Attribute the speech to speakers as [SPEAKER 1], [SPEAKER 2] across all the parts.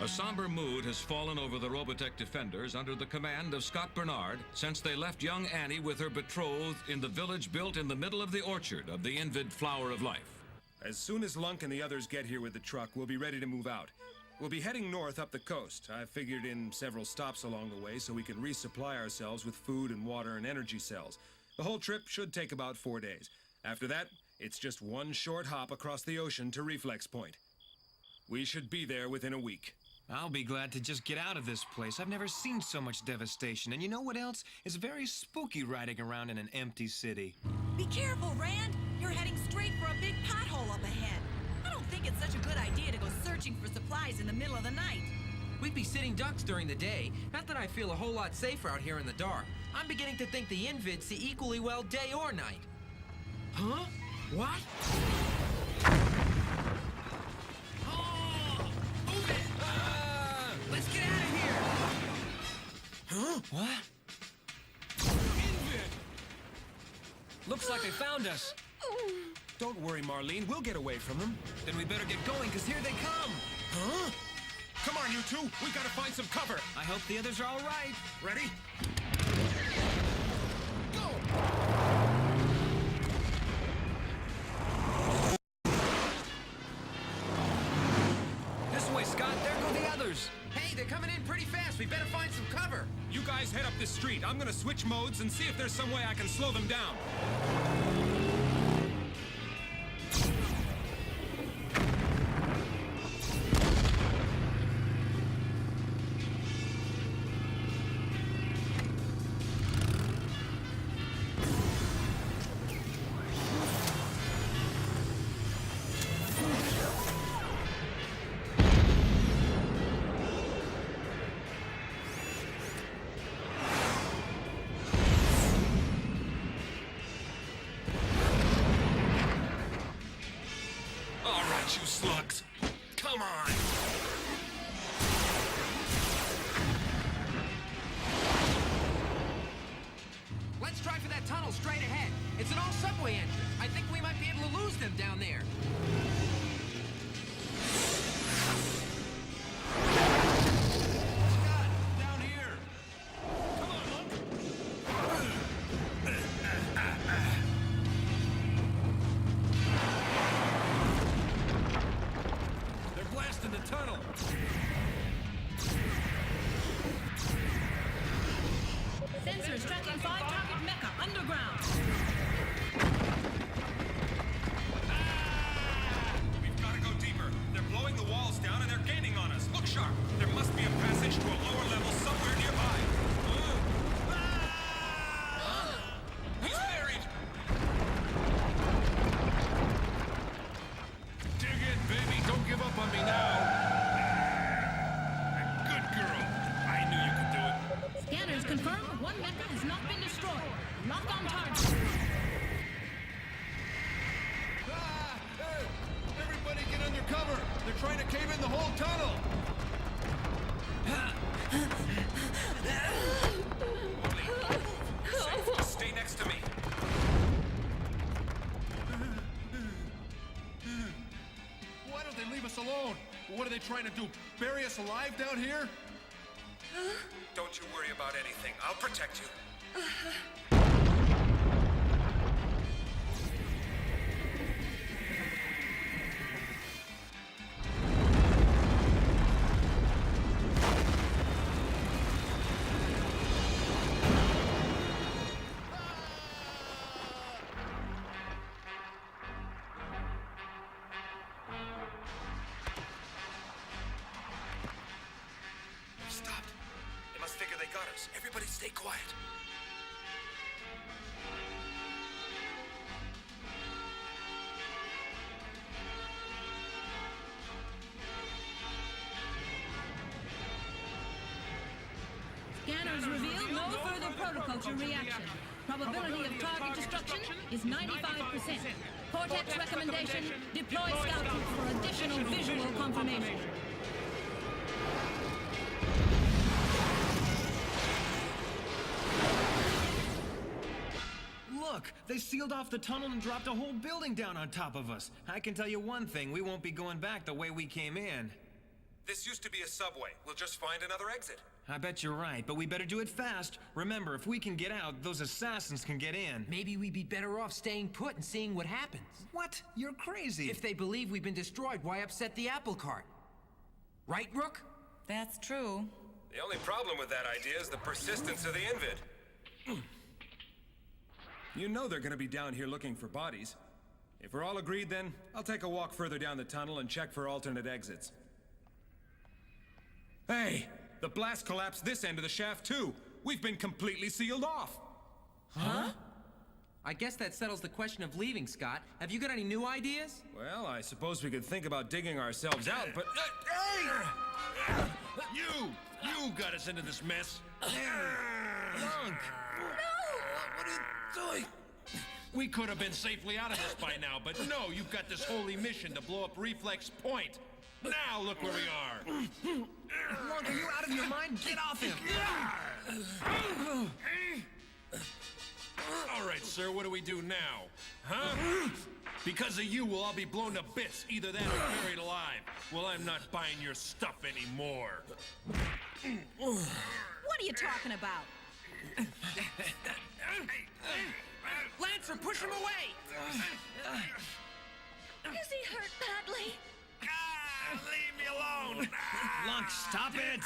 [SPEAKER 1] A somber mood has fallen over the Robotech defenders under the command of Scott Bernard since they left young Annie with her betrothed in the village built in the middle of the orchard of the Invid Flower of Life.
[SPEAKER 2] As soon as Lunk and the others get here with the truck, we'll be ready to move out. We'll be heading north up the coast. I've figured in several stops along the way so we can resupply ourselves with food and water and energy cells. The whole trip should take about 4 days. After that, it's just one short hop across the ocean to Reflex Point. We should be there within a week.
[SPEAKER 3] I'll be glad to just get out of this place. I've never seen so much devastation. And you know what else? It's very spooky riding around in an empty city.
[SPEAKER 4] Be careful, Rand. You're heading straight for a big pothole up ahead. I don't think it's such a good idea to go searching for supplies in the middle of the night.
[SPEAKER 5] We'd be sitting ducks during the day. Not that I feel a whole lot safer out here in the dark. I'm beginning to think the Invids see equally well day or night. Huh? What? Oh! Move it! Let's get out of here!
[SPEAKER 3] Huh? What?
[SPEAKER 2] Invid!
[SPEAKER 3] Looks like they found us.
[SPEAKER 2] Don't worry, Marlene. We'll get away from them.
[SPEAKER 3] Then we better get going, because here they come.
[SPEAKER 2] Huh? Come on, you two. We gotta find some cover.
[SPEAKER 3] I hope the others are all right.
[SPEAKER 2] Ready? Go!
[SPEAKER 3] This way, Scott. There go the others.
[SPEAKER 5] Hey, they're coming in pretty fast. We better find some cover.
[SPEAKER 2] You guys head up this street. I'm gonna switch modes and see if there's some way I can slow them down.
[SPEAKER 1] You slugs! Come on!
[SPEAKER 5] Let's try for that tunnel straight ahead. It's an old subway entrance. I think we might be able to lose them down there.
[SPEAKER 2] Scott, down here. Come on, Lunk. Blasting the tunnel.
[SPEAKER 4] Sensors tracking 5-target mecha underground.
[SPEAKER 2] We've got to go deeper. They're blowing the walls down and they're gaining on us. Look sharp. There must be a passage to a lower level somewhere nearby. He's buried. Dig in, baby. Don't give up on me now. Good girl. I knew you could do it.
[SPEAKER 4] Scanners confirm one mecha has not been destroyed. Lock on target.
[SPEAKER 2] Hey, everybody get under cover. They're trying to cave in the whole tunnel. Safe. Stay next to me. Why don't they leave us alone? What are they trying to do? Bury us alive down here? Don't you worry about anything. I'll protect you. Stopped. They must figure they got us. Everybody stay quiet.
[SPEAKER 4] Scanners reveal no further protoculture reaction. Probability of target destruction is 95%. Cortex recommendation, deploy scout troops for additional visual confirmation.
[SPEAKER 3] Look, they sealed off the tunnel and dropped a whole building down on top of us. I can tell you one thing, we won't be going back the way we came in.
[SPEAKER 2] This used to be a subway. We'll just find another exit.
[SPEAKER 3] I bet you're right, but we better do it fast. Remember, if we can get out, those assassins can get in.
[SPEAKER 5] Maybe we'd be better off staying put and seeing what happens.
[SPEAKER 3] What? You're crazy.
[SPEAKER 5] If they believe we've been destroyed, why upset the apple cart? Right, Rook?
[SPEAKER 4] That's true.
[SPEAKER 2] The only problem with that idea is the persistence of the Invid. You know they're gonna be down here looking for bodies. If we're all agreed, then I'll take a walk further down the tunnel and check for alternate exits. Hey! The blast collapsed this end of the shaft, too! We've been completely sealed off!
[SPEAKER 5] Huh? I guess that settles the question of leaving, Scott. Have you got any new ideas?
[SPEAKER 2] Well, I suppose we could think about digging ourselves out, but... Hey!
[SPEAKER 6] You got us into this mess.
[SPEAKER 3] Lunk!
[SPEAKER 6] What are you doing? We could have been safely out of this by now, but no, you've got this holy mission to blow up Reflex Point. Now look where we are.
[SPEAKER 3] Lunk, are you out of your mind? Get off him!
[SPEAKER 6] All right, sir, what do we do now? Huh? Because of you, we'll all be blown to bits, either that or buried alive. Well, I'm not buying your stuff anymore.
[SPEAKER 4] What are you talking about?
[SPEAKER 5] Lancer, push him away!
[SPEAKER 7] Is he hurt badly?
[SPEAKER 6] Leave me alone!
[SPEAKER 3] Lunk, stop it!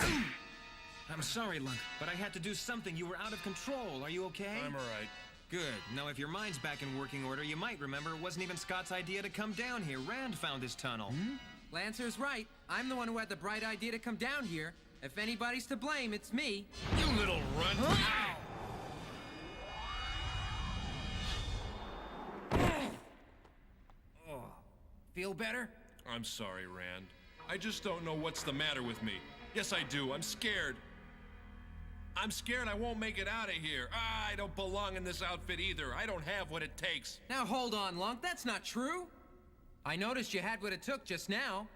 [SPEAKER 3] I'm sorry, Lunk, but I had to do something. You were out of control. Are you okay?
[SPEAKER 6] I'm all right.
[SPEAKER 3] Good. Now, if your mind's back in working order, you might remember it wasn't even Scott's idea to come down here. Rand found this tunnel.
[SPEAKER 5] Lancer's right. I'm the one who had the bright idea to come down here. If anybody's to blame, it's me.
[SPEAKER 6] You little runt!
[SPEAKER 5] Feel better?
[SPEAKER 6] I'm sorry, Rand. I just don't know what's the matter with me. Yes, I do. I'm scared. I'm scared I won't make it out of here. I don't belong in this outfit either. I don't have what it takes.
[SPEAKER 5] Now hold on, Lunk. That's not true. I noticed you had what it took just now.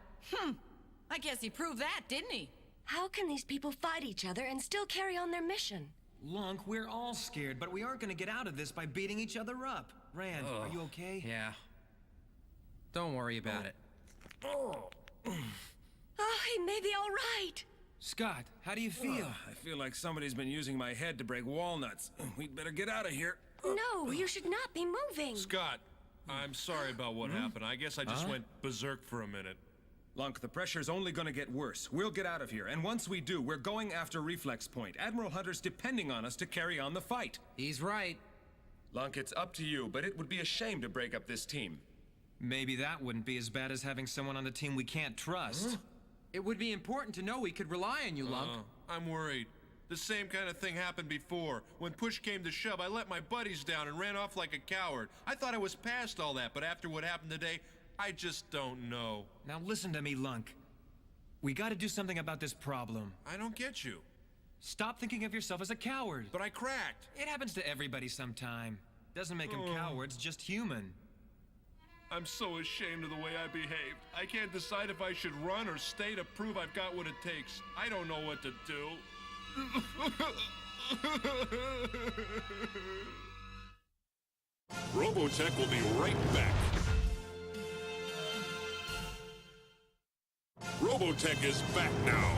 [SPEAKER 4] I guess he proved that, didn't he?
[SPEAKER 7] How can these people fight each other and still carry on their mission?
[SPEAKER 3] Lunk, we're all scared, but we aren't going to get out of this by beating each other up. Rand, are you okay?
[SPEAKER 5] Yeah. Don't worry about it.
[SPEAKER 7] Oh, he may be all right.
[SPEAKER 3] Scott, how do you feel?
[SPEAKER 2] I feel like somebody's been using my head to break walnuts. We'd better get out of here.
[SPEAKER 7] No, you should not be moving.
[SPEAKER 6] Scott, I'm sorry about what happened. I guess I just went berserk for a minute.
[SPEAKER 2] Lunk, the pressure's only gonna get worse. We'll get out of here, and once we do, we're going after Reflex Point. Admiral Hunter's depending on us to carry on the fight.
[SPEAKER 5] He's right.
[SPEAKER 2] Lunk, it's up to you, but it would be a shame to break up this team.
[SPEAKER 3] Maybe that wouldn't be as bad as having someone on the team we can't trust.
[SPEAKER 5] It would be important to know we could rely on you, Lunk.
[SPEAKER 6] I'm worried. The same kind of thing happened before. When push came to shove, I let my buddies down and ran off like a coward. I thought I was past all that, but after what happened today, I just don't know.
[SPEAKER 3] Now listen to me, Lunk. We gotta do something about this problem.
[SPEAKER 6] I don't get you.
[SPEAKER 3] Stop thinking of yourself as a coward.
[SPEAKER 6] But I cracked.
[SPEAKER 3] It happens to everybody sometime. Doesn't make them cowards, just human.
[SPEAKER 6] I'm so ashamed of the way I behaved. I can't decide if I should run or stay to prove I've got what it takes. I don't know what to do.
[SPEAKER 8] Robotech will be right back. Robotech is back now.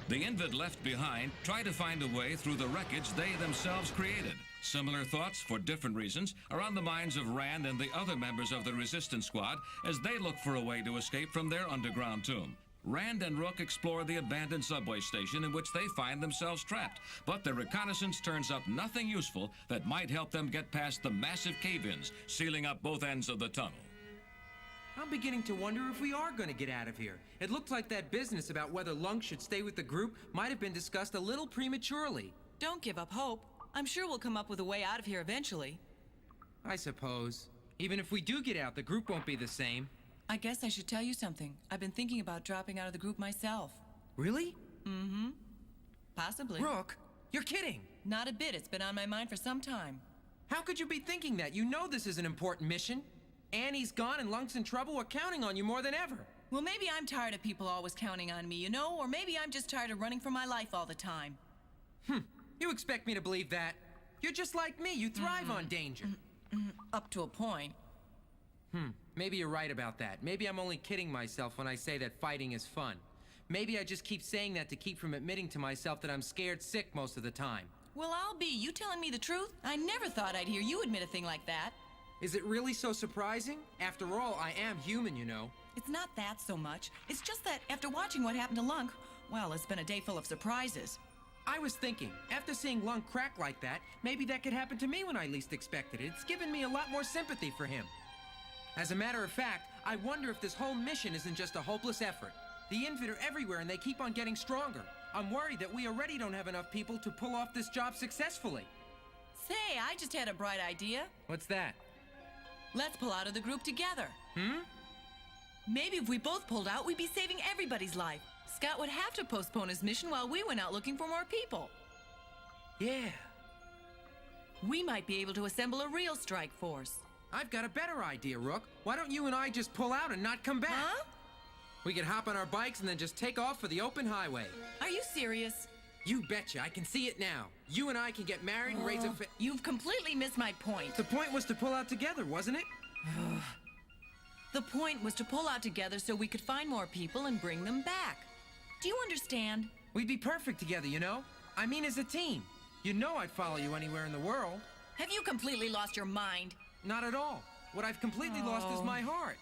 [SPEAKER 1] The Invid left behind try to find a way through the wreckage they themselves created. Similar thoughts, for different reasons, are on the minds of Rand and the other members of the Resistance Squad as they look for a way to escape from their underground tomb. Rand and Rook explore the abandoned subway station in which they find themselves trapped, but their reconnaissance turns up nothing useful that might help them get past the massive cave-ins, sealing up both ends of the tunnel.
[SPEAKER 5] I'm beginning to wonder if we are going to get out of here. It looks like that business about whether Lunk should stay with the group might have been discussed a little prematurely.
[SPEAKER 9] Don't give up hope. I'm sure we'll come up with a way out of here eventually.
[SPEAKER 5] I suppose. Even if we do get out, the group won't be the same.
[SPEAKER 9] I guess I should tell you something. I've been thinking about dropping out of the group myself.
[SPEAKER 5] Really?
[SPEAKER 9] Mm-hmm. Possibly.
[SPEAKER 5] Rook, you're kidding.
[SPEAKER 9] Not a bit. It's been on my mind for some time.
[SPEAKER 5] How could you be thinking that? You know this is an important mission. Annie's gone and Lunk's in trouble. We're counting on you more than ever.
[SPEAKER 9] Well, maybe I'm tired of people always counting on me, you know? Or maybe I'm just tired of running for my life all the time.
[SPEAKER 5] You expect me to believe that? You're just like me. You thrive on danger.
[SPEAKER 9] Up to a point.
[SPEAKER 5] Maybe you're right about that. Maybe I'm only kidding myself when I say that fighting is fun. Maybe I just keep saying that to keep from admitting to myself that I'm scared sick most of the time.
[SPEAKER 9] Well, I'll be. You telling me the truth? I never thought I'd hear you admit a thing like that.
[SPEAKER 5] Is it really so surprising? After all, I am human, you know.
[SPEAKER 9] It's not that so much. It's just that after watching what happened to Lunk, well, it's been a day full of surprises.
[SPEAKER 5] I was thinking, after seeing Lunk crack like that, maybe that could happen to me when I least expected it. It's given me a lot more sympathy for him. As a matter of fact, I wonder if this whole mission isn't just a hopeless effort. The Invid are everywhere and they keep on getting stronger. I'm worried that we already don't have enough people to pull off this job successfully.
[SPEAKER 9] Say, I just had a bright idea.
[SPEAKER 5] What's that?
[SPEAKER 9] Let's pull out of the group together. Maybe if we both pulled out, we'd be saving everybody's life. Scott would have to postpone his mission while we went out looking for more people.
[SPEAKER 5] Yeah.
[SPEAKER 9] We might be able to assemble a real strike force.
[SPEAKER 5] I've got a better idea, Rook. Why don't you and I just pull out and not come back?
[SPEAKER 9] Huh?
[SPEAKER 5] We could hop on our bikes and then just take off for the open highway.
[SPEAKER 9] Are you serious?
[SPEAKER 5] You betcha, I can see it now. You and I can get married and raise a
[SPEAKER 9] You've completely missed my point.
[SPEAKER 5] The point was to pull out together, wasn't it?
[SPEAKER 9] The point was to pull out together so we could find more people and bring them back. Do you understand?
[SPEAKER 5] We'd be perfect together, you know? I mean, as a team. You know I'd follow you anywhere in the world.
[SPEAKER 9] Have you completely lost your mind?
[SPEAKER 5] Not at all. What I've completely lost is my heart.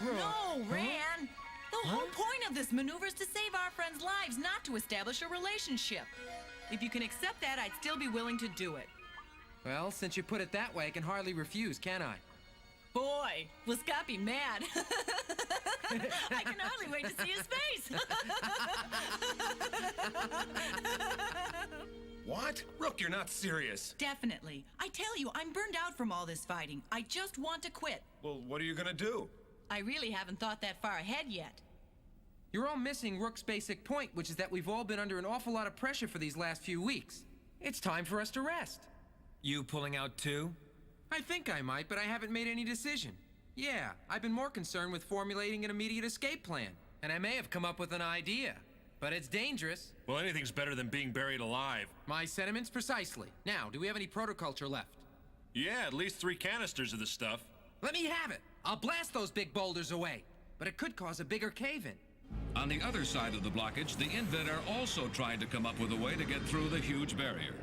[SPEAKER 9] No, Ran! The whole point of this maneuver is to save our friends' lives, not to establish a relationship. If you can accept that, I'd still be willing to do it.
[SPEAKER 5] Well, since you put it that way, I can hardly refuse, can I?
[SPEAKER 9] Boy, will Scott be mad. I can hardly wait to see his face.
[SPEAKER 2] What? Rook, you're not serious.
[SPEAKER 9] Definitely. I tell you, I'm burned out from all this fighting. I just want to quit.
[SPEAKER 2] Well, what are you gonna do?
[SPEAKER 9] I really haven't thought that far ahead yet.
[SPEAKER 5] You're all missing Rook's basic point, which is that we've all been under an awful lot of pressure for these last few weeks. It's time for us to rest.
[SPEAKER 3] You pulling out too?
[SPEAKER 5] I think I might, but I haven't made any decision. Yeah, I've been more concerned with formulating an immediate escape plan. And I may have come up with an idea, but it's dangerous.
[SPEAKER 6] Well, anything's better than being buried alive.
[SPEAKER 5] My sentiments precisely. Now, do we have any protoculture left?
[SPEAKER 6] Yeah, at least 3 canisters of the stuff.
[SPEAKER 5] Let me have it. I'll blast those big boulders away. But it could cause a bigger cave-in.
[SPEAKER 1] On the other side of the blockage, the Invid are also trying to come up with a way to get through the huge barrier.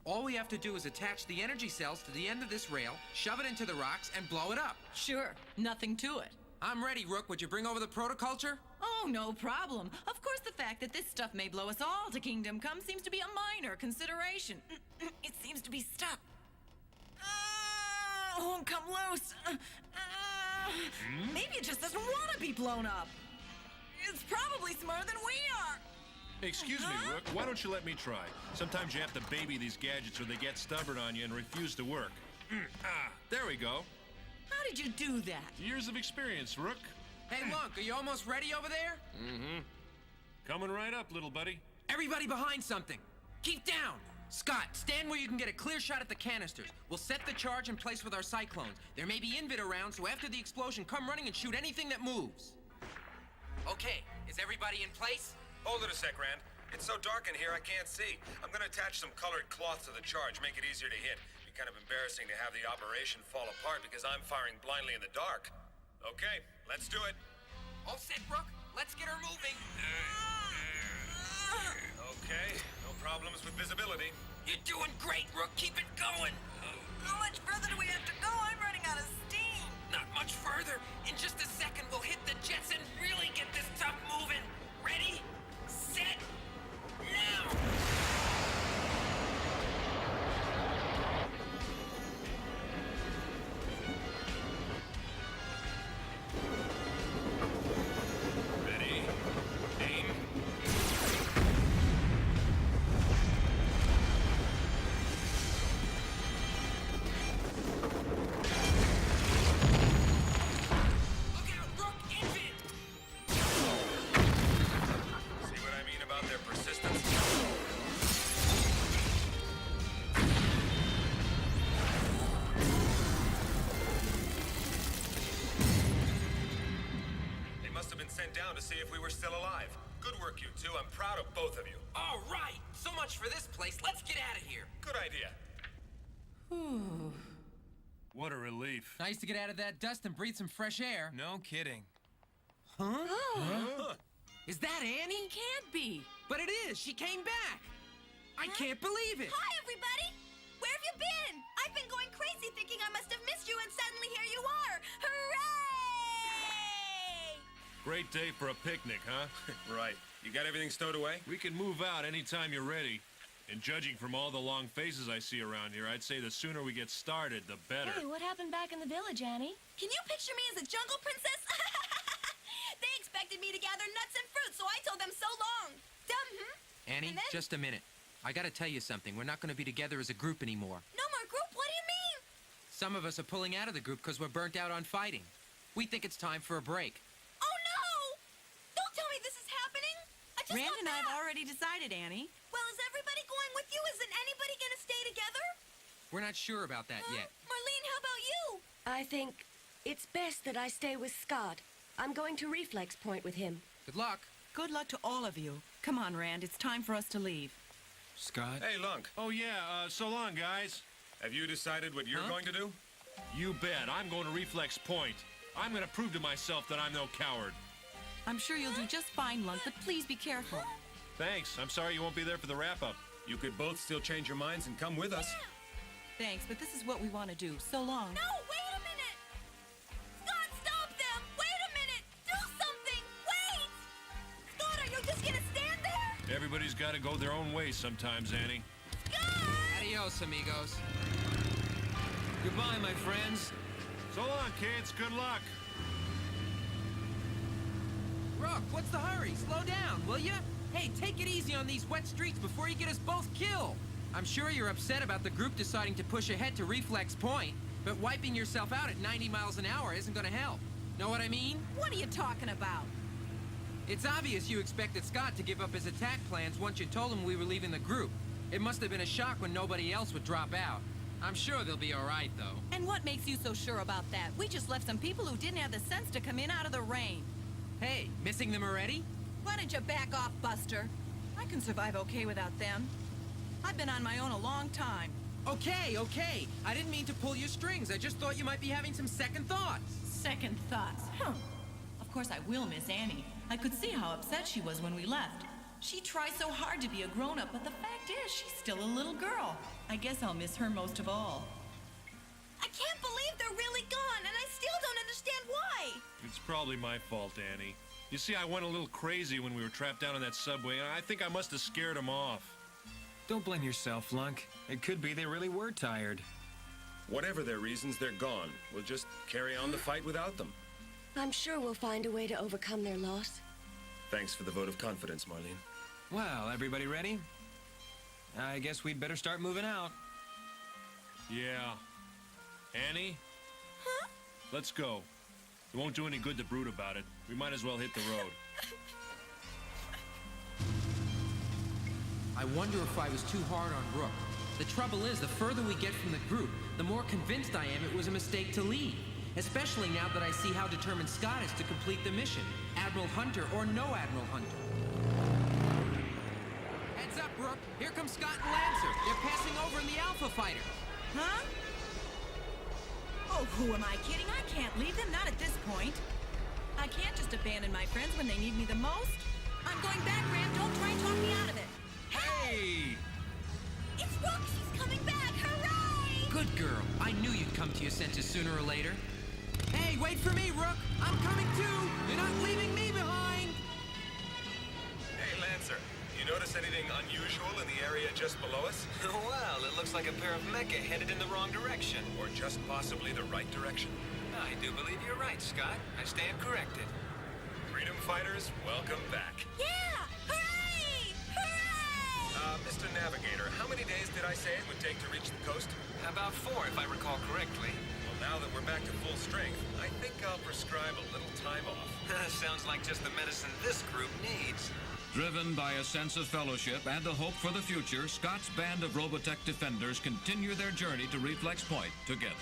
[SPEAKER 5] All we have to do is attach the energy cells to the end of this rail, shove it into the rocks, and blow it up.
[SPEAKER 9] Sure, nothing to it.
[SPEAKER 5] I'm ready, Rook. Would you bring over the protoculture?
[SPEAKER 9] Oh, no problem. Of course, the fact that this stuff may blow us all to Kingdom Come seems to be a minor consideration. It seems to be stuck. Won't come loose. Maybe it just doesn't want to be blown up. It's probably smarter than we are.
[SPEAKER 6] Excuse me, Rook. Why don't you let me try? Sometimes you have to baby these gadgets or they get stubborn on you and refuse to work. There we go.
[SPEAKER 9] How did you do that?
[SPEAKER 6] Years of experience, Rook.
[SPEAKER 5] Hey, Lunk, are you almost ready over there?
[SPEAKER 6] Coming right up, little buddy.
[SPEAKER 5] Everybody behind something. Keep down. Scott, stand where you can get a clear shot at the canisters. We'll set the charge in place with our cyclones. There may be Invid around, so after the explosion, come running and shoot anything that moves. Okay, is everybody in place?
[SPEAKER 2] Hold it a sec, Rand. It's so dark in here I can't see. I'm gonna attach some colored cloth to the charge, make it easier to hit. Be kind of embarrassing to have the operation fall apart because I'm firing blindly in the dark. Okay, let's do it.
[SPEAKER 5] All set, Rook. Let's get her moving.
[SPEAKER 2] Okay, no problems with visibility.
[SPEAKER 5] You're doing great, Rook. Keep it going.
[SPEAKER 9] How much further do we have to go? I'm running out of steam.
[SPEAKER 5] Not much further. In just a second, we'll hit the jets and really get this stuff moving. Ready? Set? Now!
[SPEAKER 2] Ready? Aim.
[SPEAKER 5] Look out, Rook! Invid!
[SPEAKER 2] See what I mean about their persistence? They must have been sent down to see if we were still alive. Good work, you two. I'm proud of both of you.
[SPEAKER 5] All right! So much for this place. Let's get out of here.
[SPEAKER 2] Good idea.
[SPEAKER 6] What a relief.
[SPEAKER 5] Nice to get out of that dust and breathe some fresh air.
[SPEAKER 3] No kidding.
[SPEAKER 5] Is that Annie?
[SPEAKER 9] Can't be.
[SPEAKER 5] But it is. She came back. I can't believe it.
[SPEAKER 7] Hi, everybody! Where have you been? I've been going crazy thinking I must have missed you, and suddenly here you are! Hooray!
[SPEAKER 6] Great day for a picnic, huh?
[SPEAKER 2] Right. You got everything stowed away?
[SPEAKER 6] We can move out anytime you're ready. And judging from all the long faces I see around here, I'd say the sooner we get started, the better.
[SPEAKER 7] Hey, what happened back in the village, Annie? Can you picture me as a jungle princess? They expected me to gather nuts and fruit, so I told them so long.
[SPEAKER 5] Annie,
[SPEAKER 7] And then-
[SPEAKER 5] just a minute. I gotta tell you something. We're not gonna be together as a group anymore.
[SPEAKER 7] No more group? What do you mean?
[SPEAKER 5] Some of us are pulling out of the group because we're burnt out on fighting. We think it's time for a break.
[SPEAKER 7] Oh, no! Don't tell me this is happening! I just
[SPEAKER 9] Rand
[SPEAKER 7] got
[SPEAKER 9] and I
[SPEAKER 7] back.
[SPEAKER 9] have already decided, Annie.
[SPEAKER 7] Well, is everybody going with you? Isn't anybody gonna stay together?
[SPEAKER 5] We're not sure about that yet.
[SPEAKER 7] Marlene, how about you?
[SPEAKER 10] I think it's best that I stay with Scott. I'm going to Reflex Point with him.
[SPEAKER 5] Good luck.
[SPEAKER 9] Good luck to all of you. Come on, Rand. It's time for us to leave.
[SPEAKER 3] Scott?
[SPEAKER 2] Hey, Lunk.
[SPEAKER 6] Oh, yeah, so long, guys.
[SPEAKER 2] Have you decided what you're going to do?
[SPEAKER 6] You bet. I'm going to Reflex Point. I'm going to prove to myself that I'm no coward.
[SPEAKER 9] I'm sure you'll do just fine, Lunk, but please be careful.
[SPEAKER 6] Thanks. I'm sorry you won't be there for the wrap-up.
[SPEAKER 2] You could both still change your minds and come with us.
[SPEAKER 9] Thanks, but this is what we want to do. So long.
[SPEAKER 7] No, wait a minute! Scott, stop them! Wait a minute! Do something! Wait! Scott, are you just gonna stand there?
[SPEAKER 6] Everybody's got to go their own way sometimes, Annie.
[SPEAKER 7] Scott!
[SPEAKER 5] Adios, amigos.
[SPEAKER 3] Goodbye, my friends.
[SPEAKER 6] So long, kids. Good luck.
[SPEAKER 5] Rook, what's the hurry? Slow down, will ya? Hey, take it easy on these wet streets before you get us both killed. I'm sure you're upset about the group deciding to push ahead to Reflex Point, but wiping yourself out at 90 miles an hour isn't gonna help. Know what I mean?
[SPEAKER 9] What are you talking about?
[SPEAKER 5] It's obvious you expected Scott to give up his attack plans once you told him we were leaving the group. It must have been a shock when nobody else would drop out. I'm sure they'll be all right, though.
[SPEAKER 9] And what makes you so sure about that? We just left some people who didn't have the sense to come in out of the rain.
[SPEAKER 5] Hey, missing them already?
[SPEAKER 9] Why don't you back off, Buster? I can survive okay without them. I've been on my own a long time.
[SPEAKER 5] Okay. I didn't mean to pull your strings. I just thought you might be having some second thoughts.
[SPEAKER 9] Second thoughts. Of course I will miss Annie. I could see how upset she was when we left. She tries so hard to be a grown-up, but the fact is, she's still a little girl. I guess I'll miss her most of all.
[SPEAKER 7] I can't believe they're really gone, and I still don't understand why!
[SPEAKER 6] It's probably my fault, Annie. You see, I went a little crazy when we were trapped down in that subway, and I think I must have scared them off.
[SPEAKER 3] Don't blame yourself, Lunk. It could be they really were tired.
[SPEAKER 2] Whatever their reasons, they're gone. We'll just carry on the fight without them.
[SPEAKER 10] I'm sure we'll find a way to overcome their loss.
[SPEAKER 2] Thanks for the vote of confidence, Marlene.
[SPEAKER 3] Well, everybody ready? I guess we'd better start moving out.
[SPEAKER 6] Yeah. Annie? Huh? Let's go. It won't do any good to brood about it. We might as well hit the road.
[SPEAKER 5] I wonder if I was too hard on Rook. The trouble is, the further we get from the group, the more convinced I am it was a mistake to leave. Especially now that I see how determined Scott is to complete the mission. Admiral Hunter or no Admiral Hunter. Heads up, Rook. Here come Scott and Lancer. They're passing over in the Alpha Fighter.
[SPEAKER 9] Huh? Oh, who am I kidding? I can't leave them, not at this point. I can't just abandon my friends when they need me the most. I'm going back, Rand. Don't try and talk me out of it.
[SPEAKER 6] Hey!
[SPEAKER 7] It's Rook! She's coming back! Hooray!
[SPEAKER 5] Good girl. I knew you'd come to your senses sooner or later. Hey, wait for me, Rook. I'm coming too. You're not leaving me behind.
[SPEAKER 2] Hey, Lancer. You notice anything unusual in the area just below us?
[SPEAKER 3] Well, it looks like a pair of mecha headed in the wrong direction.
[SPEAKER 2] Or just possibly the right direction?
[SPEAKER 3] I do believe you're right, Scott. I stand corrected.
[SPEAKER 2] Freedom fighters, welcome back.
[SPEAKER 7] Yeah! Hooray! Hooray!
[SPEAKER 2] Mr. Navigator, how many days did I say it would take to reach the coast?
[SPEAKER 3] About 4, if I recall correctly.
[SPEAKER 2] Well, now that we're back to full strength, I think I'll prescribe a little time off.
[SPEAKER 3] Sounds like just the medicine this group needs.
[SPEAKER 1] Driven by a sense of fellowship and a hope for the future, Scott's band of Robotech defenders continue their journey to Reflex Point together.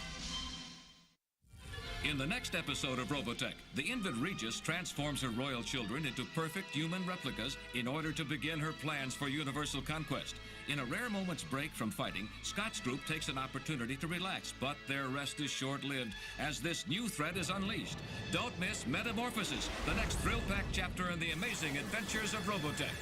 [SPEAKER 1] In the next episode of Robotech, the Invid Regis transforms her royal children into perfect human replicas in order to begin her plans for universal conquest. In a rare moment's break from fighting, Scott's group takes an opportunity to relax, but their rest is short-lived as this new threat is unleashed. Don't miss Metamorphosis, the next thrill-packed chapter in the amazing adventures of Robotech.